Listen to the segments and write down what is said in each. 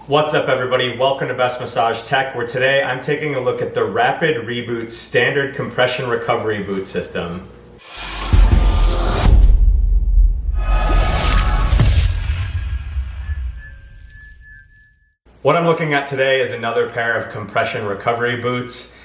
What's up everybody, welcome to Best Massage Tech, where today I'm taking a look at the Rapid Reboot Standard Compression Recovery Boot System. What I'm looking at today is another pair of compression recovery boots.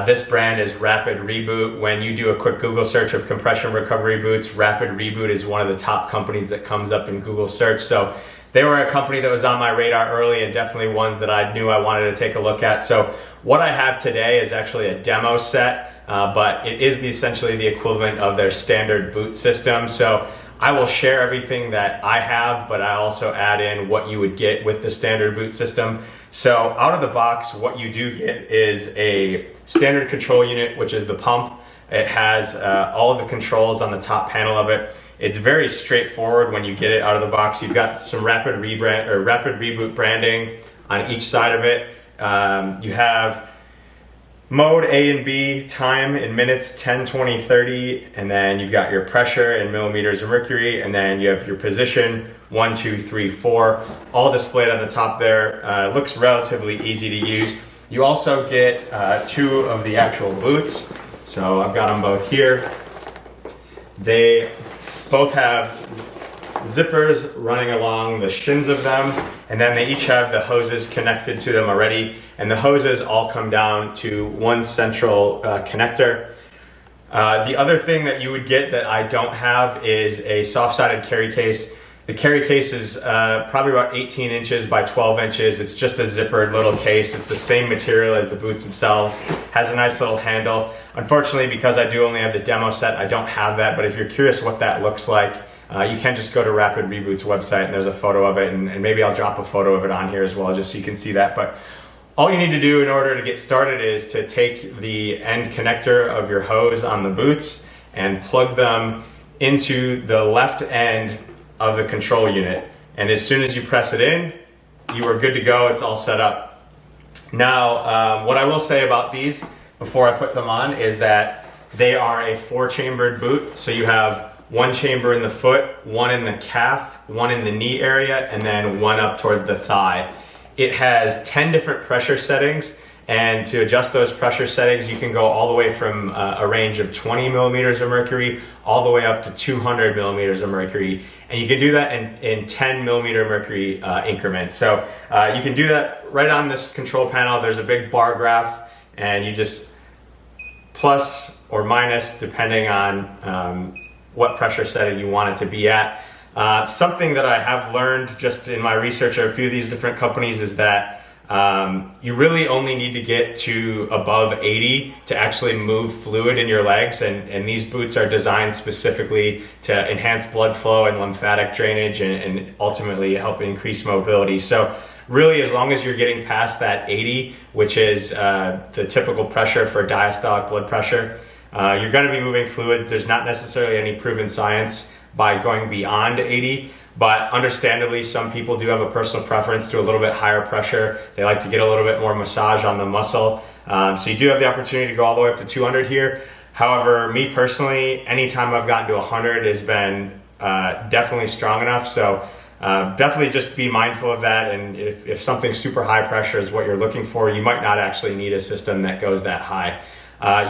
This brand is Rapid Reboot. When you do a quick Google search of compression recovery boots, Rapid Reboot is one of the top companies that comes up in Google search. So they were a company that was on my radar early and definitely ones that I knew I wanted to take a look at. So what I have today is actually a demo set, but it is essentially the equivalent of their standard boot system. So I will share everything that I have, but I also add in what you would get with the standard boot system. So out of the box, what you do get is a standard control unit, which is the pump. It has all of the controls on the top panel of it. It's very straightforward when you get it out of the box. You've got some Rapid Reboot branding on each side of it. You have mode A and B, time in minutes, 10, 20, 30, and then you've got your pressure in millimeters of mercury, and then you have your position, 1, 2, 3, 4, all displayed on the top there. Looks relatively easy to use. You also get 2 of the actual boots. So I've got them both here. They both have zippers running along the shins of them, and then they each have the hoses connected to them already, and the hoses all come down to one central connector. The other thing that you would get that I don't have is a soft-sided carry case. The carry case is probably about 18 inches by 12 inches. It's just a zippered little case. It's the same material as the boots themselves. Has a nice little handle. Unfortunately, because I do only have the demo set, I don't have that, but if you're curious what that looks like, you can just go to Rapid Reboot's website and there's a photo of it, and maybe I'll drop a photo of it on here as well just so you can see that. But all you need to do in order to get started is to take the end connector of your hose on the boots and plug them into the left end of the control unit. And as soon as you press it in, you are good to go. It's all set up. Now, what I will say about these before I put them on is that they are a 4-chambered boot. So you have 1 chamber in the foot, 1 in the calf, 1 in the knee area, and then 1 up toward the thigh. It has 10 different pressure settings, and to adjust those pressure settings, you can go all the way from a range of 20 millimeters of mercury all the way up to 200 millimeters of mercury. And you can do that in 10 millimeter mercury increments. So you can do that right on this control panel. There's a big bar graph, and you just plus or minus depending on what pressure setting you want it to be at. Something that I have learned just in my research of a few of these different companies is that you really only need to get to above 80 to actually move fluid in your legs, and these boots are designed specifically to enhance blood flow and lymphatic drainage and ultimately help increase mobility. So really, as long as you're getting past that 80, which is the typical pressure for diastolic blood pressure, you're going to be moving fluid. There's not necessarily any proven science by going beyond 80, but understandably, some people do have a personal preference to a little bit higher pressure. They like to get a little bit more massage on the muscle. So you do have the opportunity to go all the way up to 200 here. However, me personally, anytime I've gotten to 100 has been definitely strong enough. So definitely just be mindful of that. And if something super high pressure is what you're looking for, you might not actually need a system that goes that high.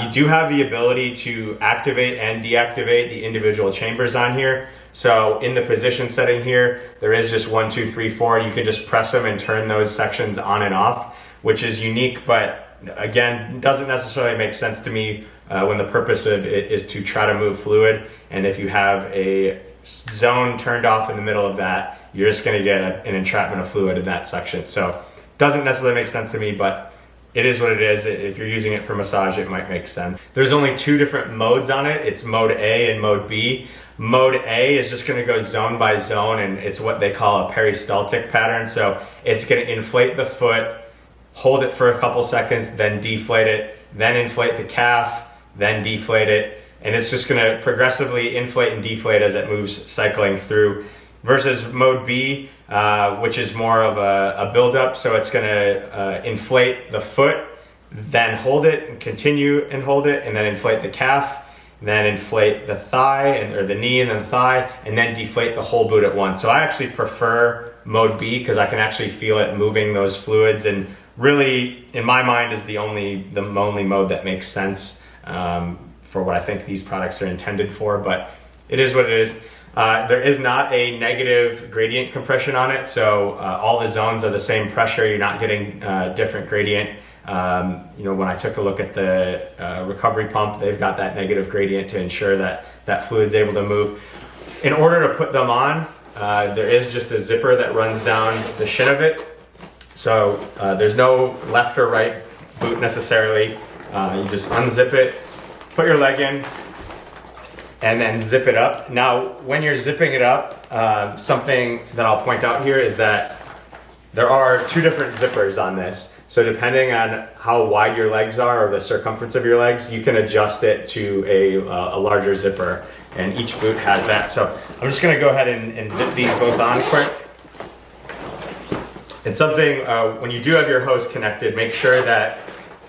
You do have the ability to activate and deactivate the individual chambers on here. So in the position setting here, there is just 1, 2, 3, 4. You can just press them and turn those sections on and off, which is unique, but again, doesn't necessarily make sense to me when the purpose of it is to try to move fluid. And if you have a zone turned off in the middle of that, you're just gonna get an entrapment of fluid in that section. So doesn't necessarily make sense to me, but it is what it is. If you're using it for massage, it might make sense. There's only 2 different modes on it. It's mode A and mode B. Mode A is just gonna go zone by zone, and it's what they call a peristaltic pattern. So it's gonna inflate the foot, hold it for a couple seconds, then deflate it, then inflate the calf, then deflate it. And it's just gonna progressively inflate and deflate as it moves cycling through. Versus mode B, which is more of a buildup. So it's gonna inflate the foot, then hold it and continue and hold it, and then inflate the calf, and then inflate the thigh or the knee and then the thigh, and then deflate the whole boot at once. So I actually prefer mode B because I can actually feel it moving those fluids, and really, in my mind, is the only mode that makes sense for what I think these products are intended for, but it is what it is. There is not a negative gradient compression on it, so all the zones are the same pressure. You're not getting different gradient. When I took a look at the recovery pump, they've got that negative gradient to ensure that that fluid's able to move. In order to put them on, there is just a zipper that runs down the shin of it. So there's no left or right boot necessarily. You just unzip it, put your leg in, and then zip it up. Now, when you're zipping it up, something that I'll point out here is that there are two different zippers on this. So depending on how wide your legs are or the circumference of your legs, you can adjust it to a larger zipper, and each boot has that. So I'm just gonna go ahead and zip these both on quick. And something, when you do have your hose connected, make sure that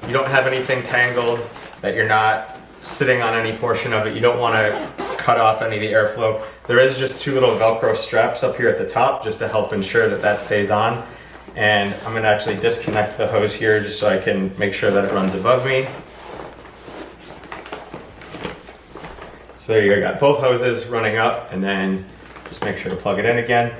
you don't have anything tangled, that you're not sitting on any portion of it. You don't wanna cut off any of the airflow. There is just two little Velcro straps up here at the top just to help ensure that that stays on. And I'm gonna actually disconnect the hose here just so I can make sure that it runs above me. So there you go, got both hoses running up, and then just make sure to plug it in again.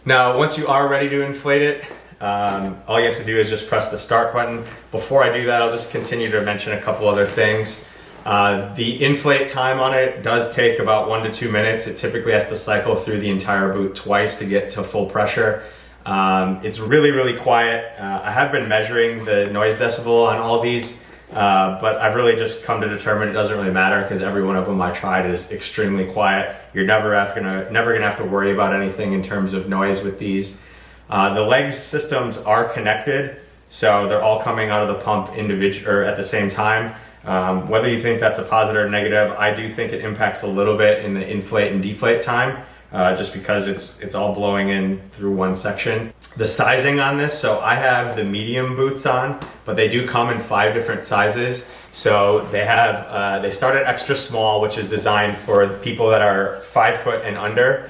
Now, once you are ready to inflate it, all you have to do is just press the start button. Before I do that, I'll just continue to mention a couple other things. The inflate time on it does take about 1 to 2 minutes. It typically has to cycle through the entire boot twice to get to full pressure. It's really, really quiet. I have been measuring the noise decibel on all these, but I've really just come to determine it doesn't really matter because every one of them I tried is extremely quiet. You're never gonna have to worry about anything in terms of noise with these. The leg systems are connected, so they're all coming out of the pump or at the same time. Whether you think that's a positive or negative, I do think it impacts a little bit in the inflate and deflate time. Just because it's all blowing in through one section. The sizing on this, so I have the medium boots on, but they do come in 5 different sizes. So they start at extra small, which is designed for people that are 5 foot and under,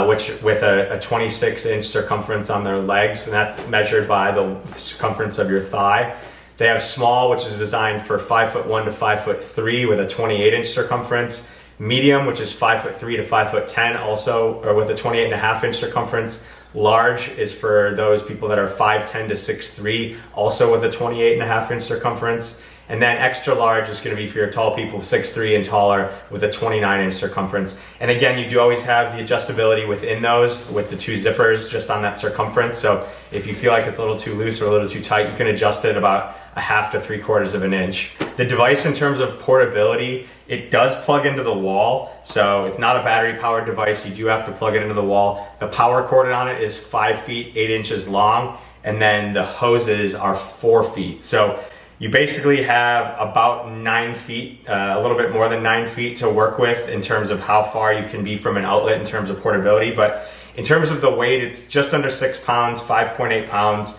which with a 26-inch circumference on their legs, and that's measured by the circumference of your thigh. They have small, which is designed for 5'1" to 5'3" with a 28-inch circumference. Medium, which is 5'3" to 5'10", also, or with a 28.5-inch circumference. Large is for those people that are 5'10" to 6'3", also with a 28.5-inch circumference. And then extra large is going to be for your tall people, 6'3" and taller, with a 29-inch circumference. And again, you do always have the adjustability within those with the 2 zippers just on that circumference. So if you feel like it's a little too loose or a little too tight, you can adjust it about 1/2 to 3/4 of an inch. The device, in terms of portability, it does plug into the wall, so it's not a battery powered device. You do have to plug it into the wall. The power cord on it is 5 feet 8 inches long, and then the hoses are 4 feet. So you basically have about 9 feet, a little bit more than 9 feet to work with in terms of how far you can be from an outlet in terms of portability. But in terms of the weight, it's just under 6 pounds, 5.8 pounds.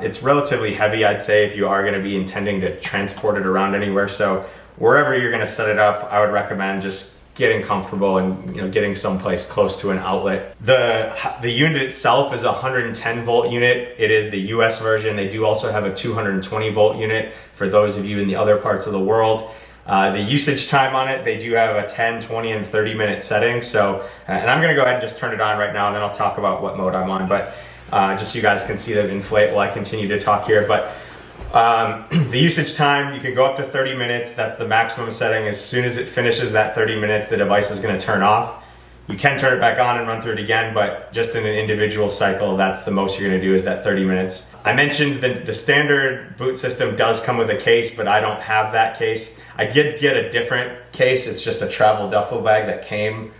It's relatively heavy, I'd say, if you are going to be intending to transport it around anywhere. So wherever you're going to set it up, I would recommend just getting comfortable and getting someplace close to an outlet. The unit itself is a 110 volt unit. It is the US version. They do also have a 220 volt unit for those of you in the other parts of the world. The usage time on it, they do have a 10, 20, and 30 minute setting. So, and I'm going to go ahead and just turn it on right now, and then I'll talk about what mode I'm on. But just so you guys can see that inflate while I continue to talk here. But the usage time, you can go up to 30 minutes. That's the maximum setting. As soon as it finishes that 30 minutes, the device is going to turn off. You can turn it back on and run through it again, but just in an individual cycle, that's the most you're going to do is that 30 minutes. I mentioned that the standard boot system does come with a case, but I don't have that case. I did get a different case. It's just a travel duffel bag that came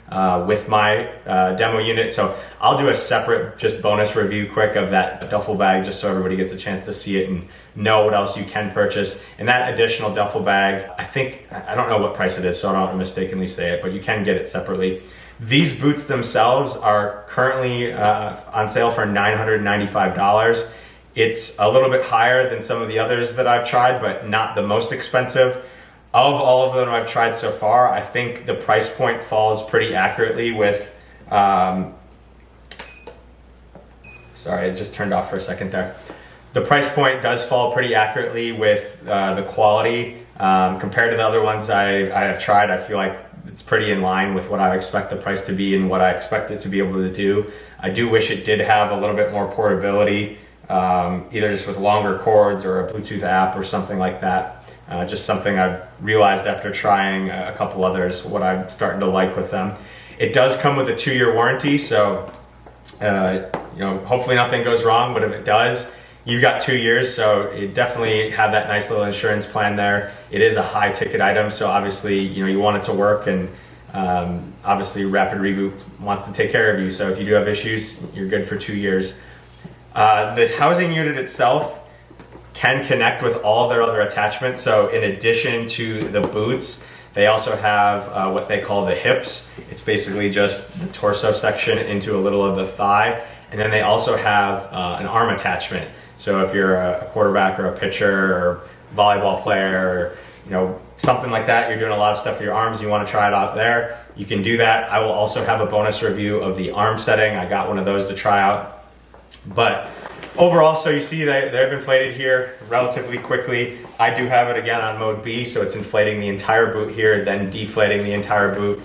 with my demo unit. So I'll do a separate just bonus review quick of that duffel bag just so everybody gets a chance to see it and know what else you can purchase. And that additional duffel bag, I don't know what price it is, so I don't want to mistakenly say it, but you can get it separately. These boots themselves are currently on sale for $995. It's a little bit higher than some of the others that I've tried, but not the most expensive. Of all of them I've tried so far, I think the price point falls pretty accurately with Sorry, it just turned off for a second there. The price point does fall pretty accurately with the quality. Compared to the other ones I have tried, I feel like it's pretty in line with what I expect the price to be and what I expect it to be able to do. I do wish it did have a little bit more portability, either just with longer cords or a Bluetooth app or something like that. Just something I've realized after trying a couple others, what I'm starting to like with them. It does come with a 2-year warranty, so hopefully nothing goes wrong, but if it does, you've got 2 years, so you definitely have that nice little insurance plan there. It is a high ticket item, so obviously you want it to work, and obviously Rapid Reboot wants to take care of you, so if you do have issues, you're good for 2 years. The housing unit itself can connect with all their other attachments, so in addition to the boots, they also have what they call the hips. It's basically just the torso section into a little of the thigh, and then they also have an arm attachment. So if you're a quarterback or a pitcher or volleyball player or something like that, you're doing a lot of stuff with your arms, you want to try it out there, you can do that. I will also have a bonus review of the arm setting. I got one of those to try out. But overall, so you see they've inflated here relatively quickly. I do have it again on mode B, so it's inflating the entire boot here, then deflating the entire boot.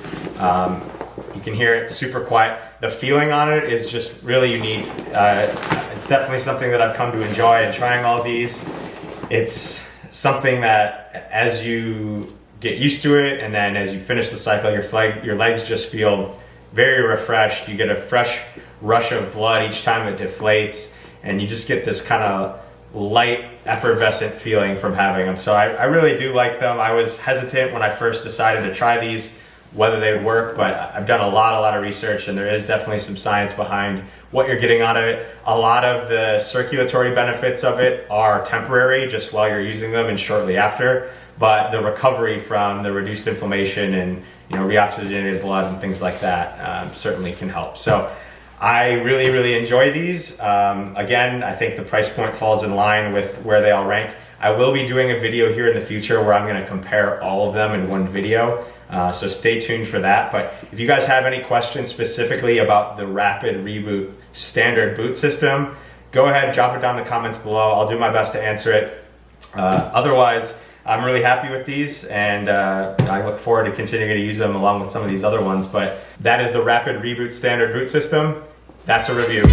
You can hear it super quiet. The feeling on it is just really unique. It's definitely something that I've come to enjoy in trying all these. It's something that as you get used to it, and then as you finish the cycle, your legs just feel very refreshed. You get a fresh rush of blood each time it deflates, and you just get this kind of light, effervescent feeling from having them. So I really do like them. I was hesitant when I first decided to try these, whether they would work, but I've done a lot of research, and there is definitely some science behind what you're getting out of it. A lot of the circulatory benefits of it are temporary, just while you're using them and shortly after, but the recovery from the reduced inflammation and reoxygenated blood and things like that certainly can help. So I really enjoy these. Again, I think the price point falls in line with where they all rank. I will be doing a video here in the future where I'm going to compare all of them in one video. So stay tuned for that. But if you guys have any questions specifically about the Rapid Reboot standard boot system, go ahead, drop it down in the comments below. I'll do my best to answer it. Otherwise, I'm really happy with these, and I look forward to continuing to use them along with some of these other ones. But that is the Rapid Reboot standard boot system. That's a review.